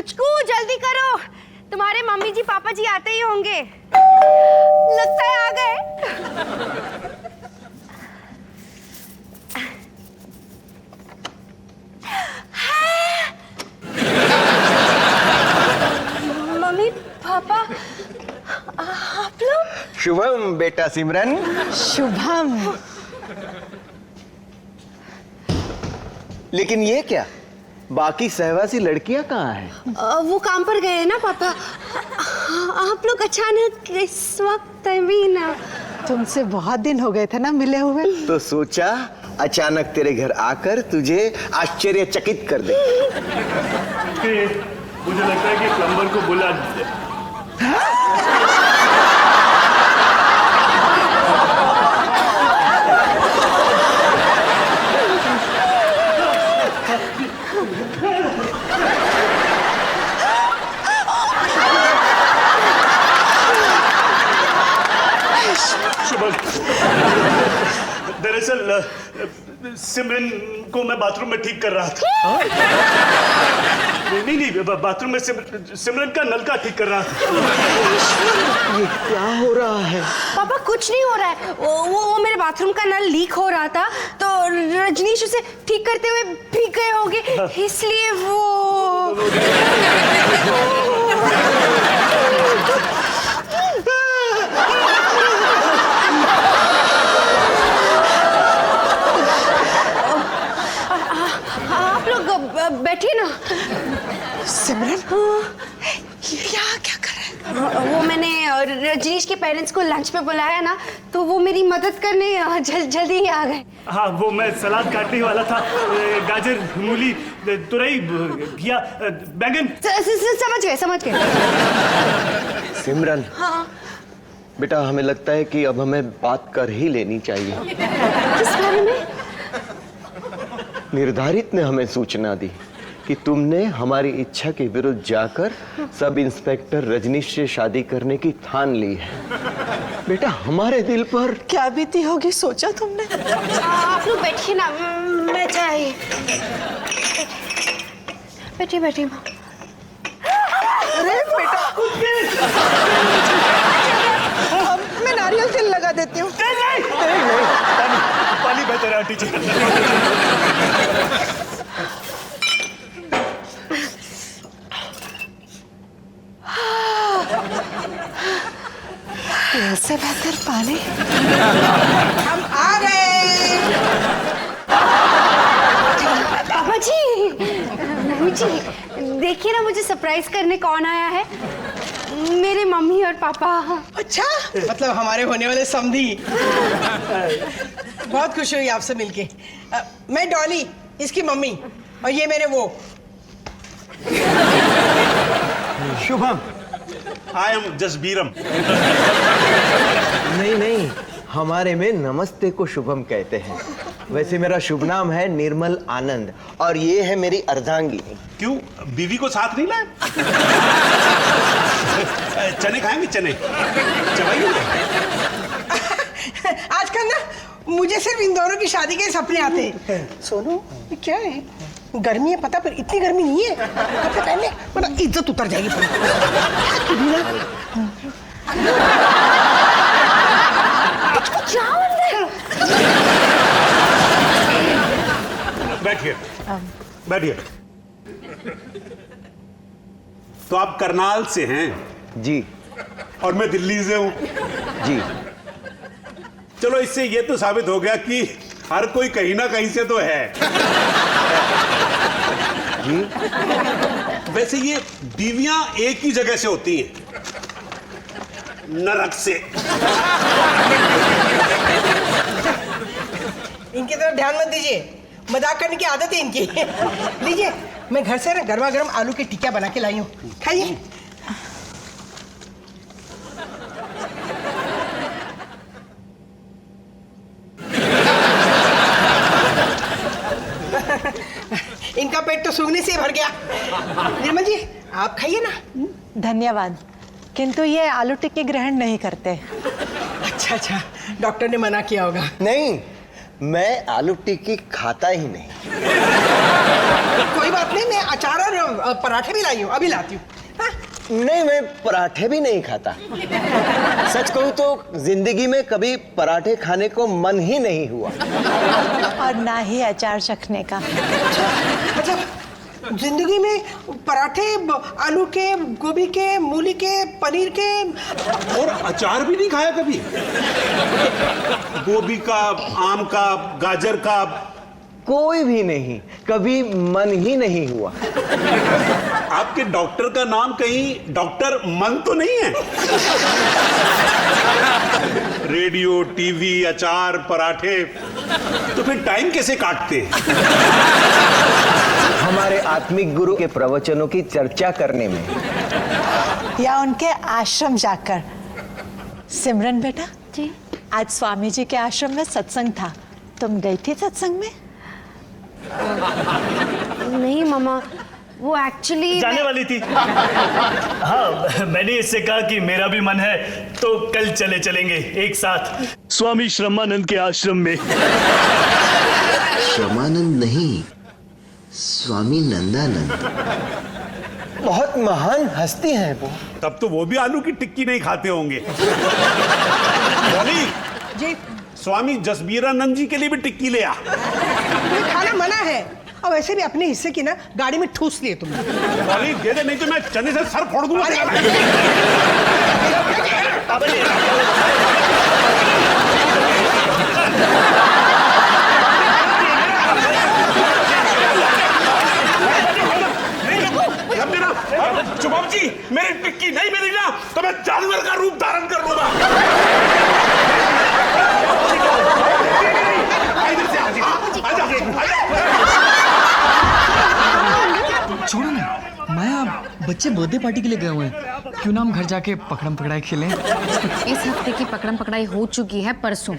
पुचकू जल्दी करो, तुम्हारे मम्मी जी पापा जी आते ही होंगे। लगता है आ गए। मम्मी पापा आप लोग। शुभम बेटा सिमरन। शुभम। लेकिन ये क्या, बाकी सहवासी लड़कियां कहाँ हैं? वो काम पर गए हैं ना पापा। आप लोग अचानक इस वक्त भी ना। तुमसे बहुत दिन हो गए थे ना मिले हुए, तो सोचा अचानक तेरे घर आकर तुझे आश्चर्यचकित कर दे। मुझे लगता है कि प्लम्बर को बुला दीजिए। दरअसल सिमरन को मैं बाथरूम में ठीक कर रहा था। नहीं, बाथरूम में सिमरन का नलका ठीक कर रहा था। ये क्या हो रहा है? पापा कुछ नहीं हो रहा है। वो मेरे बाथरूम का नल लीक हो रहा था, तो रजनीश उसे ठीक करते हुए भीग गए होंगे, इसलिए वो। आप लोग बैठिए ना। सिमरन ये यहाँ क्या कर रहे हैं? वो मैंने रजनीश के पेरेंट्स को लंच पे बुलाया ना, तो वो मेरी मदद करने जल्दी ही आ गए। हाँ, वो मैं सलाद काटने वाला था। गाजर, मूली, तुरई, घिया, बैंगन। समझ गए। सिमरन। हाँ। बेटा हमें लगता है कि अब हमें बात कर ही लेनी चाहिए। किस बारे में? निर्धारित ने हमें सूचना दी कि तुमने हमारी इच्छा के विरुद्ध जाकर सब इंस्पेक्टर रजनीश से शादी करने की ठान ली है। बेटा हमारे दिल पर क्या बीती होगी सोचा तुमने? आप लोग बैठिए ना, मैं चाहिए। बैठिए। अरे बेटा मैं नारियल तेल लगा देती हूँ। पानी बेहतर है आंटी जी। तेल से बेहतर पानी। हम आ गए। पापा जी, मम्मी जी, देखिए ना मुझे सरप्राइज करने कौन आया है। मेरे मम्मी और पापा। अच्छा, मतलब हमारे होने वाले समधी। बहुत खुश हुई आपसे मिलके। मैं डॉली, इसकी मम्मी, और ये मेरे वो। शुभम। आई एम जसबीरम। नहीं, हमारे में नमस्ते को शुभम कहते हैं। वैसे मेरा शुभ नाम है निर्मल आनंद और ये है मेरी अर्धांगिनी। क्यों, बीवी को साथ नहीं लाए? चने खाएंगे? चने चबाइए। आजकल ना मुझे सिर्फ इन दोनों की शादी के सपने आते हैं। सोनू ये क्या है? गर्मी है पता, पर इतनी गर्मी नहीं है। कपड़े पहन ले वरना इज्जत उतर जाएगी पूरी। बैठिए। तो आप करनाल से हैं? जी। और मैं दिल्ली से हूं। जी। चलो इससे ये तो साबित हो गया कि हर कोई कहीं ना कहीं से तो है। जी। वैसे ये बीवियां एक ही जगह से होती हैं, नरक से। इनकी तरफ ध्यान मत दीजिए, मजाक करने की आदत है इनकी। लीजिए, मैं घर से ना गर्मा गर्म आलू की टिक्किया बना के लाई हूँ, खाइए। इनका पेट तो सूंघने से भर गया। निर्मल जी आप खाइए ना। धन्यवाद, किंतु ये आलू टिक्की ग्रहण नहीं करते। अच्छा, डॉक्टर ने मना किया होगा। नहीं, मैं आलू टिक्की खाता ही नहीं। कोई बात नहीं, मैं अचार और पराठे भी लाई हूँ, अभी लाती हूँ। हाँ? नहीं, मैं पराठे भी नहीं खाता। सच कहूं तो जिंदगी में कभी पराठे खाने को मन ही नहीं हुआ। और ना ही अचार चखने का। अच्छा, जिंदगी में पराठे आलू के, गोभी के, मूली के, पनीर के और अचार भी नहीं खाया कभी? गोभी का, आम का, गाजर का? कोई भी नहीं, कभी मन ही नहीं हुआ। आपके डॉक्टर का नाम कहीं डॉक्टर मन तो नहीं है? रेडियो, टीवी, अचार, पराठे, तो फिर टाइम कैसे काटते हैं? हमारे आत्मिक गुरु के प्रवचनों की चर्चा करने में, या उनके आश्रम जाकर। सिमरन बेटा जी आज स्वामी जी के आश्रम में सत्संग था, तुम गई थी सत्संग में? नहीं मामा, वो एक्चुअली जाने वाली थी। हाँ, मैंने इससे कहा कि मेरा भी मन है तो कल चलेंगे एक साथ स्वामी श्रमानंद के आश्रम में। श्रमानंद नहीं, स्वामी नंदानंद। बहुत महान हस्ती हैं वो। तब तो वो भी आलू की टिक्की नहीं खाते होंगे। बोली जी, स्वामी जसबीरानंद जी के लिए भी टिक्की ले आ। तुम्हें खाना मना है, और वैसे भी अपने हिस्से की ना गाड़ी में ठूस लिए तुमने। बोली दे दे, नहीं तो मैं चने से सर फोड़ दूंगा। शुभम जी, मेरी टिक्की नहीं मिली ना तो मैं जानवर का रूप धारण कर लूंगा। छोड़ो ना, माया बच्चे बर्थडे पार्टी के लिए गए हुए हैं, क्यों ना हम घर जाके पकड़म पकड़ाई खेलें? इस हफ्ते की पकड़म पकड़ाई हो चुकी है परसों।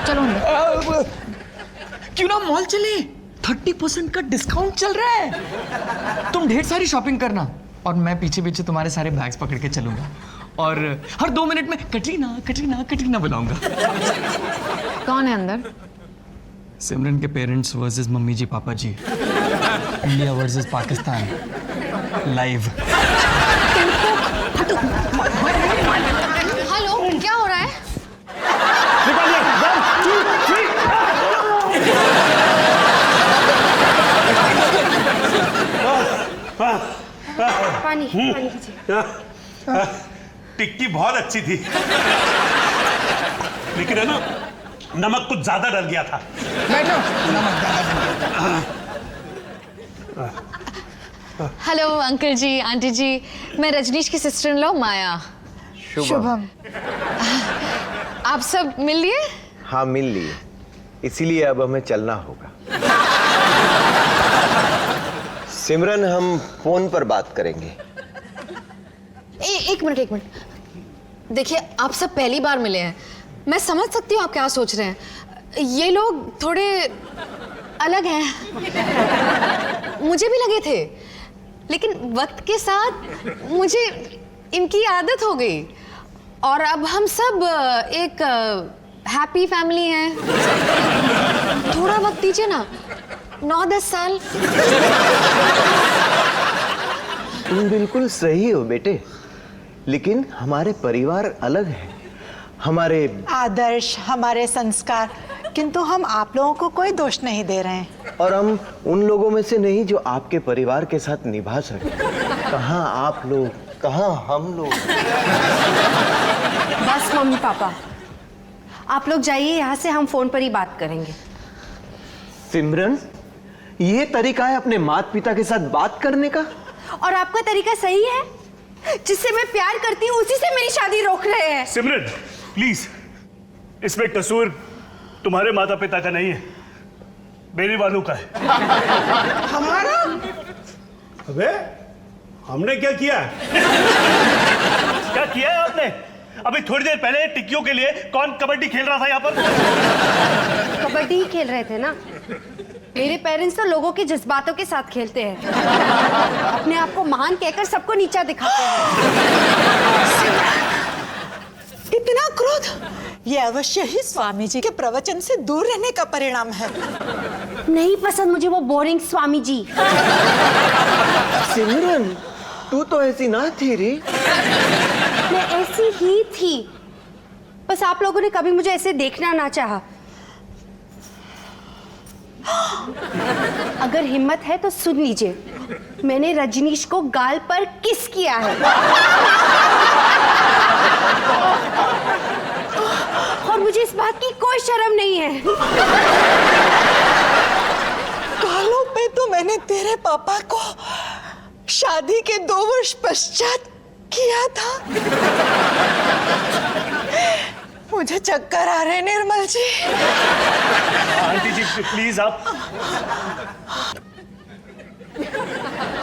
चलो अंदर। क्यों ना मॉल चले, 30% का डिस्काउंट चल रहा है। तुम ढेर सारी शॉपिंग करना और मैं पीछे पीछे तुम्हारे सारे बैग्स पकड़ के चलूंगा, और हर 2 मिनट में कटरीना कटरीना कटरीना बुलाऊंगा। कौन है अंदर? सिमरन के parents versus mummy ji papa ji, India versus Pakistan live. Hello, क्या हो रहा है? पानी कीजिए। टिक्की बहुत अच्छी थी, लेकिन है ना, नमक कुछ ज्यादा डल गया था। बैठो, नमक ज्यादा। हेलो अंकल जी, आंटी जी, मैं रजनीश की सिस्टर इन लॉ माया। शुभम। आप सब मिल लिए? हाँ, मिल लिए, इसीलिए अब हमें चलना होगा। सिमरन, हम फोन पर बात करेंगे। एक मिनट। देखिए, आप सब पहली बार मिले हैं, मैं समझ सकती हूँ आप क्या सोच रहे हैं। ये लोग थोड़े अलग हैं, मुझे भी लगे थे, लेकिन वक्त के साथ मुझे इनकी आदत हो गई, और अब हम सब एक हैप्पी फैमिली हैं। थोड़ा वक्त दीजिए ना, 9-10 साल। तुम बिल्कुल सही हो बेटे, लेकिन हमारे परिवार अलग है, हमारे आदर्श, हमारे संस्कार, किंतु हम आप लोगों को कोई दोष नहीं दे रहे हैं। और हम उन लोगों में से नहीं जो आपके परिवार के साथ निभा सके। कहाँ आप लोग, कहाँ हम लोग। बस मम्मी पापा, आप लोग जाइए यहाँ से, हम फोन पर ही बात करेंगे। सिमरन, ये तरीका है अपने माता पिता के साथ बात करने का? और आपका तरीका सही है? जिससे मैं प्यार करती हूँ उसी से मेरी शादी रोक रहे हैं। सिमरन प्लीज, इसमें कसूर तुम्हारे माता पिता का नहीं है, मेरे वालों का है। हमारा? अबे, हमने क्या किया? क्या किया है आपने? अभी थोड़ी देर पहले टिक्कियों के लिए कौन कबड्डी खेल रहा था यहाँ पर? कबड्डी ही खेल रहे थे ना। मेरे पेरेंट्स तो लोगों के जज्बातों के साथ खेलते हैं, अपने आप को महान कहकर सबको नीचा दिखाते हैं। इतना क्रोध, ये अवश्य ही स्वामी जी के प्रवचन से दूर रहने का परिणाम है। नहीं पसंद मुझे वो बोरिंग स्वामी जी। सिमरन, तू तो ऐसी ना थी रे। मैं ऐसी ही थी, बस आप लोगों ने कभी मुझे ऐसे देखना ना चाहा। अगर हिम्मत है तो सुन लीजिए, मैंने रजनीश को गाल पर किस किया है और मुझे इस बात की कोई शर्म नहीं है। गालों पे तो मैंने तेरे पापा को शादी के 2 वर्ष पश्चात किया था। मुझे चक्कर आ रहे निर्मल जी। आंटी जी प्लीज आप।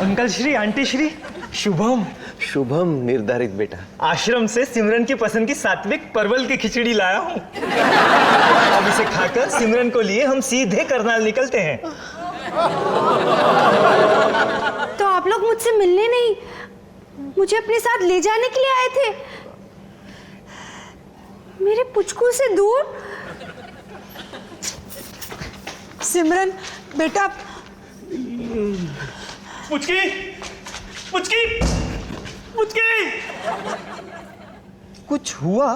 Uncle Shri, aunty Shri, Shubham. शुभम निर्धारित बेटा। आश्रम से सिमरन की पसंद की सात्विक परवल की खिचड़ी लाया हूँ। अब इसे खाकर सिमरन को लिए हम सीधे करनाल निकलते हैं। तो आप लोग मुझसे मिलने नहीं, मुझे अपने साथ ले जाने के लिए आए थे, मेरे पुचकू से दूर। सिमरन बेटा, पुचकी पुचकी पुचकी। कुछ हुआ?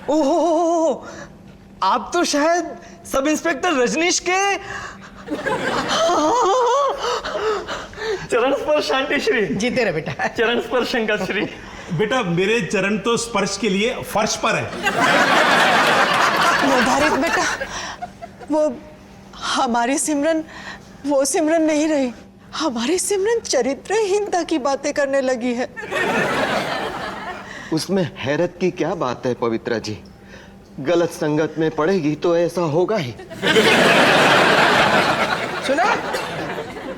ओहो, आप तो शायद सब इंस्पेक्टर रजनीश के चरण स्पर्श। आंटी श्री जीते रहे बेटा। चरण स्पर्श अंकल श्री। बेटा मेरे चरण तो स्पर्श के लिए फर्श पर है। निर्धारित बेटा, वो हमारी सिमरन वो सिमरन नहीं रही। हमारी सिमरन चरित्रहीनता की बातें करने लगी है। उसमें हैरत की क्या बात है पवित्रा जी? गलत संगत में पड़ेगी तो ऐसा होगा ही। सुना,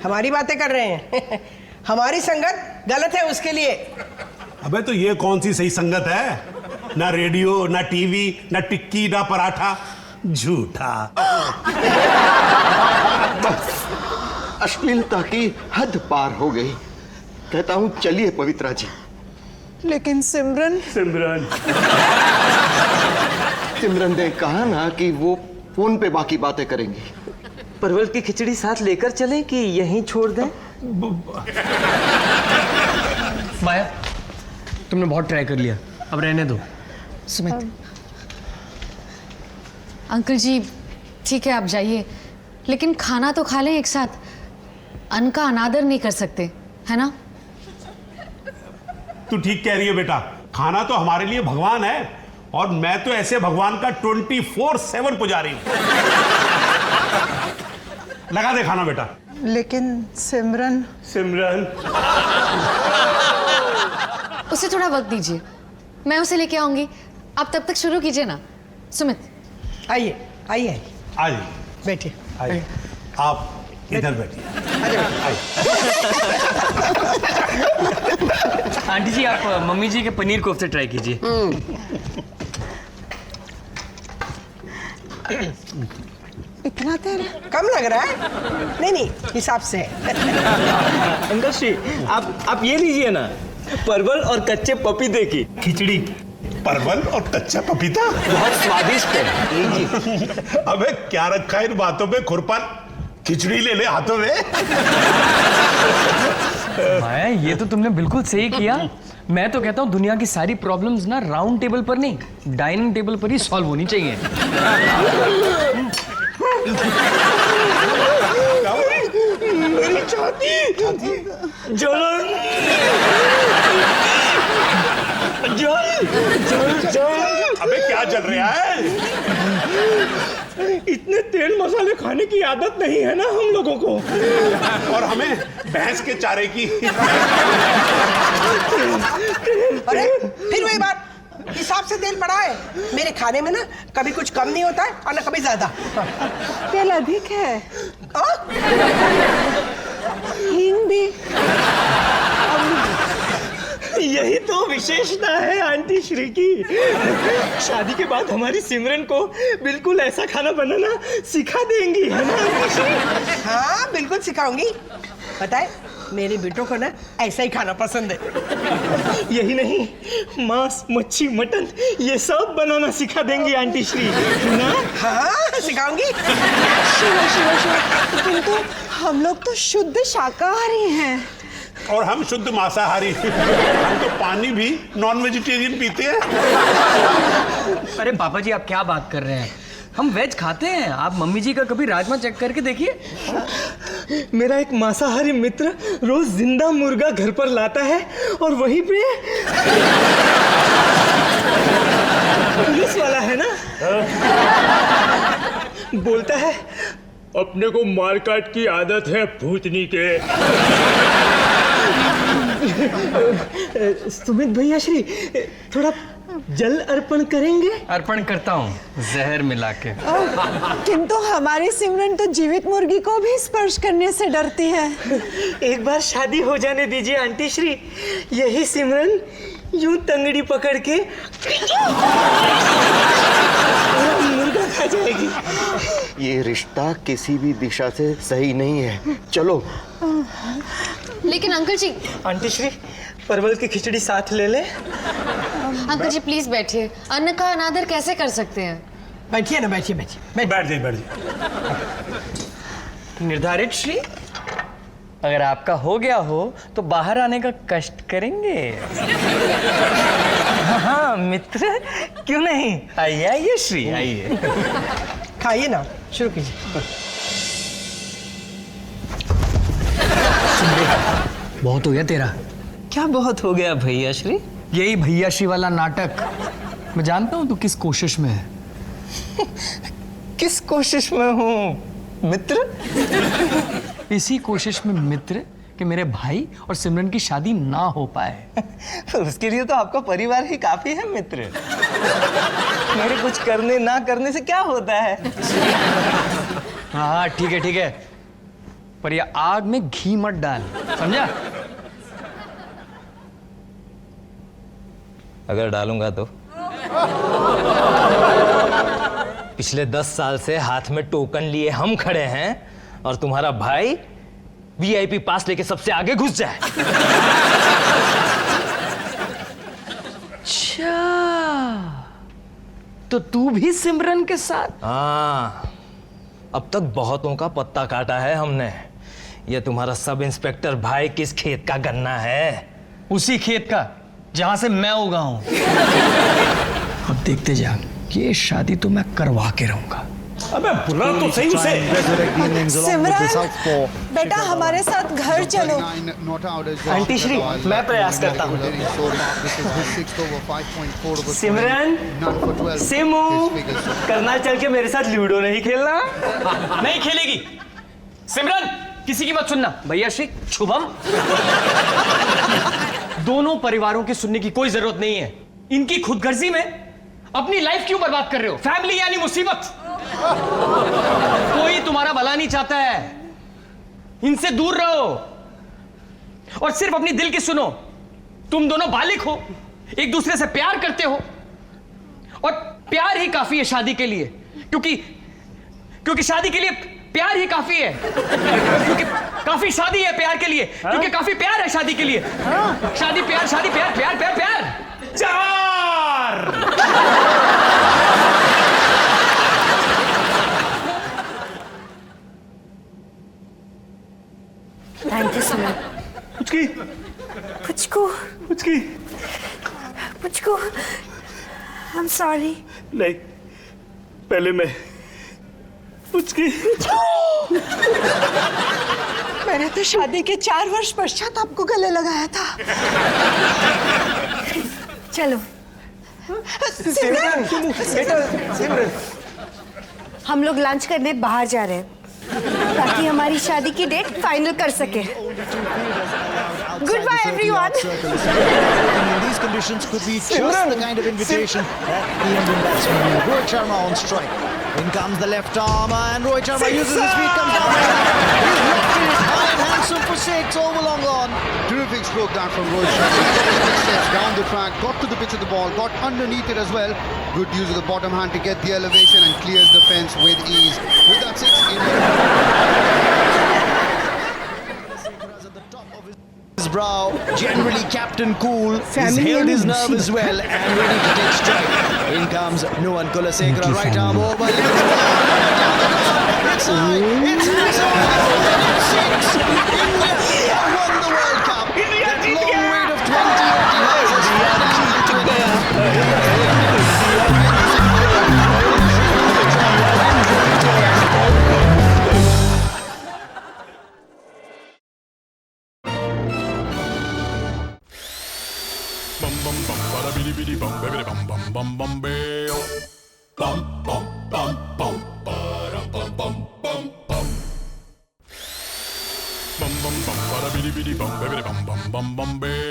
हमारी बातें कर रहे हैं। हमारी संगत गलत है उसके लिए। अबे तो ये कौन सी सही संगत है? ना रेडियो, ना टीवी, ना टिक्की, ना पराठा, झूठा। अश्लीलता की हद पार हो गई। कहता हूं चलिए पवित्रा जी। लेकिन सिमरन सिमरन ने कहा ना कि वो फोन पे बाकी बातें करेंगी। परवल की खिचड़ी साथ लेकर चलें कि यहीं छोड़ दें? माया, तुमने बहुत ट्राई कर लिया, अब रहने दो। सुमित। अंकल जी ठीक है आप जाइए, लेकिन खाना तो खा लें एक साथ। अन्न का अनादर नहीं कर सकते, है ना? तू ठीक कह रही है बेटा, खाना तो हमारे लिए भगवान है और मैं तो ऐसे भगवान का 24/7 पुजारी हूं। लगा दे खाना बेटा। लेकिन सिमरन उसे थोड़ा वक्त दीजिए, मैं उसे लेके आऊंगी। आप तब तक शुरू कीजिए ना। सुमित आइए आइए आइए बैठिए। आइए, आप इधर बैठिए। आंटी जी आप मम्मी जी के पनीर कोफ्ते ट्राई कीजिए। इतना तेल कम लग रहा है? नहीं हिसाब से है। अंकल श्री आप ये लीजिए ना, परवल और कच्चे पपीते की खिचड़ी। परवल और कच्चा पपीता बहुत स्वादिष्ट है। अबे क्या रखा है इन बातों में खुरपन? खिचड़ी ले ले हाथों में। माया, ये तो तुमने बिल्कुल सही किया। मैं तो कहता हूँ दुनिया की सारी प्रॉब्लम्स ना राउंड टेबल पर नहीं, डाइनिंग टेबल पर ही सॉल्व होनी चाहिए। मेरी छाती जलन जल। अबे क्या चल रहा है? इतने तेल मसाले खाने की आदत नहीं है ना हम लोगों को। और हमें भैंस के चारे की। अरे फिर वही बात, हिसाब से तेल पड़ा है। मेरे खाने में ना कभी कुछ कम नहीं होता है और ना कभी ज्यादा। तेल अधिक है, हाँ? हींग भी। यही तो विशेषता है आंटी श्री की। शादी के बाद हमारी सिमरन को बिल्कुल ऐसा खाना बनाना सिखा देंगी, है ना आंटी श्री? हाँ बिल्कुल सिखाऊंगी। पता है मेरे बेटों को ना ऐसा ही खाना पसंद है। यही नहीं, मांस, मच्छी, मटन ये सब बनाना सिखा देंगी आंटी श्री ना। हाँ सिखाऊंगी। शिवा शिवा शिवा, किंतु हम लोग तो शुद्ध शाकाहारी हैं। और हम शुद्ध मांसाहारी। हम तो पानी भी नॉन वेजिटेरियन पीते हैं। अरे पापा जी आप क्या बात कर रहे हैं, हम वेज खाते हैं। आप मम्मी जी का कभी राजमा चेक करके देखिए। मेरा एक मांसाहारी मित्र रोज जिंदा मुर्गा घर पर लाता है और वहीं पे पुलिस वाला है ना, बोलता है अपने को मारकाट की आदत है भूतनी के। सुमित भैया श्री थोड़ा जल अर्पण करेंगे? अर्पण करता हूँ जहर मिला के। किंतु हमारी सिमरन तो जीवित मुर्गी को भी स्पर्श करने से डरती है। एक बार शादी हो जाने दीजिए आंटी श्री, यही सिमरन यूं तंगड़ी पकड़ के मुर्गा खा जाएगी। ये रिश्ता किसी भी दिशा से सही नहीं है, चलो। लेकिन अंकल जी। आंटी श्री परवल की खिचड़ी साथ ले ले। अंकल जी प्लीज बैठिए, अन्न का अनादर कैसे कर सकते हैं? बैठिए ना, बैठिए बैठिए। बैठ जाइए। निर्धारित श्री, अगर आपका हो गया हो तो बाहर आने का कष्ट करेंगे। हाँ मित्र, क्यों नहीं, आइए आइए श्री आइए। खाइए ना, शुरू कीजिए। बहुत हो गया तेरा। क्या बहुत हो गया भैया श्री? यही भैया श्री वाला नाटक। मैं जानता हूं तू किस कोशिश में है। किस कोशिश में हूं मित्र? इसी कोशिश में मित्र कि मेरे भाई और सिमरन की शादी ना हो पाए। उसके लिए तो आपका परिवार ही काफी है मित्र। मेरे कुछ करने ना करने से क्या होता है। हाँ ठीक है ठीक है, पर ये आग में घी मत डाल, समझा? अगर डालूंगा तो पिछले 10 साल से हाथ में टोकन लिए हम खड़े हैं और तुम्हारा भाई वीआईपी पास लेके सबसे आगे घुस जाए। अच्छा, तो तू भी सिमरन के साथ? हाँ, अब तक बहुतों का पत्ता काटा है हमने। ये तुम्हारा सब इंस्पेक्टर भाई किस खेत का गन्ना है? उसी खेत का जहां से मैं उगा हूं। अब देखते जा, ये शादी तो मैं करवा के रहूंगा। अबे बुला तो सही उसे। सिमरन बेटा हमारे साथ घर चलो। आंटी श्री मैं प्रयास करता हूँ। सिमरन, सिमू, करना चल के मेरे साथ लूडो नहीं खेलना? नहीं खेलेगी सिमरन, किसी की मत सुनना। भैया श्री शुभम, दोनों परिवारों की सुनने की कोई जरूरत नहीं है। इनकी खुदगर्जी में अपनी लाइफ क्यों बर्बाद कर रहे हो? फैमिली यानी मुसीबत। कोई तुम्हारा भला नहीं चाहता है, इनसे दूर रहो और सिर्फ अपनी दिल की सुनो। तुम दोनों बालिग हो, एक दूसरे से प्यार करते हो और प्यार ही काफी है शादी के लिए। क्योंकि शादी के लिए प्यार ही काफी है। क्योंकि काफी शादी है प्यार के लिए, क्योंकि काफी प्यार है शादी के लिए। शादी प्यार, शादी प्यार, प्यार प्यार प्यार। 4 thank you Simran. Puchki, Puchku, Puchki. Puchku, I am sorry. नहीं, पहले मैं। पुचकी। मैंने तो शादी के 4 वर्ष पश्चात आपको गले लगाया था। चलो सिमरन, सिमरन, हम लोग लंच करने बाहर जा रहे हैं ताकि हमारी शादी की डेट फाइनल कर सके। Goodbye everyone. These conditions could be just the kind of invitation that the Indian batsman Rohit Sharma on strike. In comes the left arm and Rohit Sharma uses his feet, comes down. He's lofted it high and handsome for 6 over long on. Terrific stroke that from Rohit Sharma. Steps down the track, got to the pitch of the ball, got underneath it as well. Good use of the bottom hand to get the elevation and clears the fence with ease. With that 6, India. Generally, Captain Cool. He's Family held his and nerve as Musi. well and ready to take strike. In comes Nuwan Kulasekara, right arm over, left arm. It's high. It's six. India have won the World Cup. That long wait of 20 years has finally come to an end. Bum bum bum bada bidi bidi bum baby bum bum bum bum bayo. Bum bum bum bum bada bum bum bum bum. Bum bum bum bada bidi bidi bum baby bum bum bum bum bayo.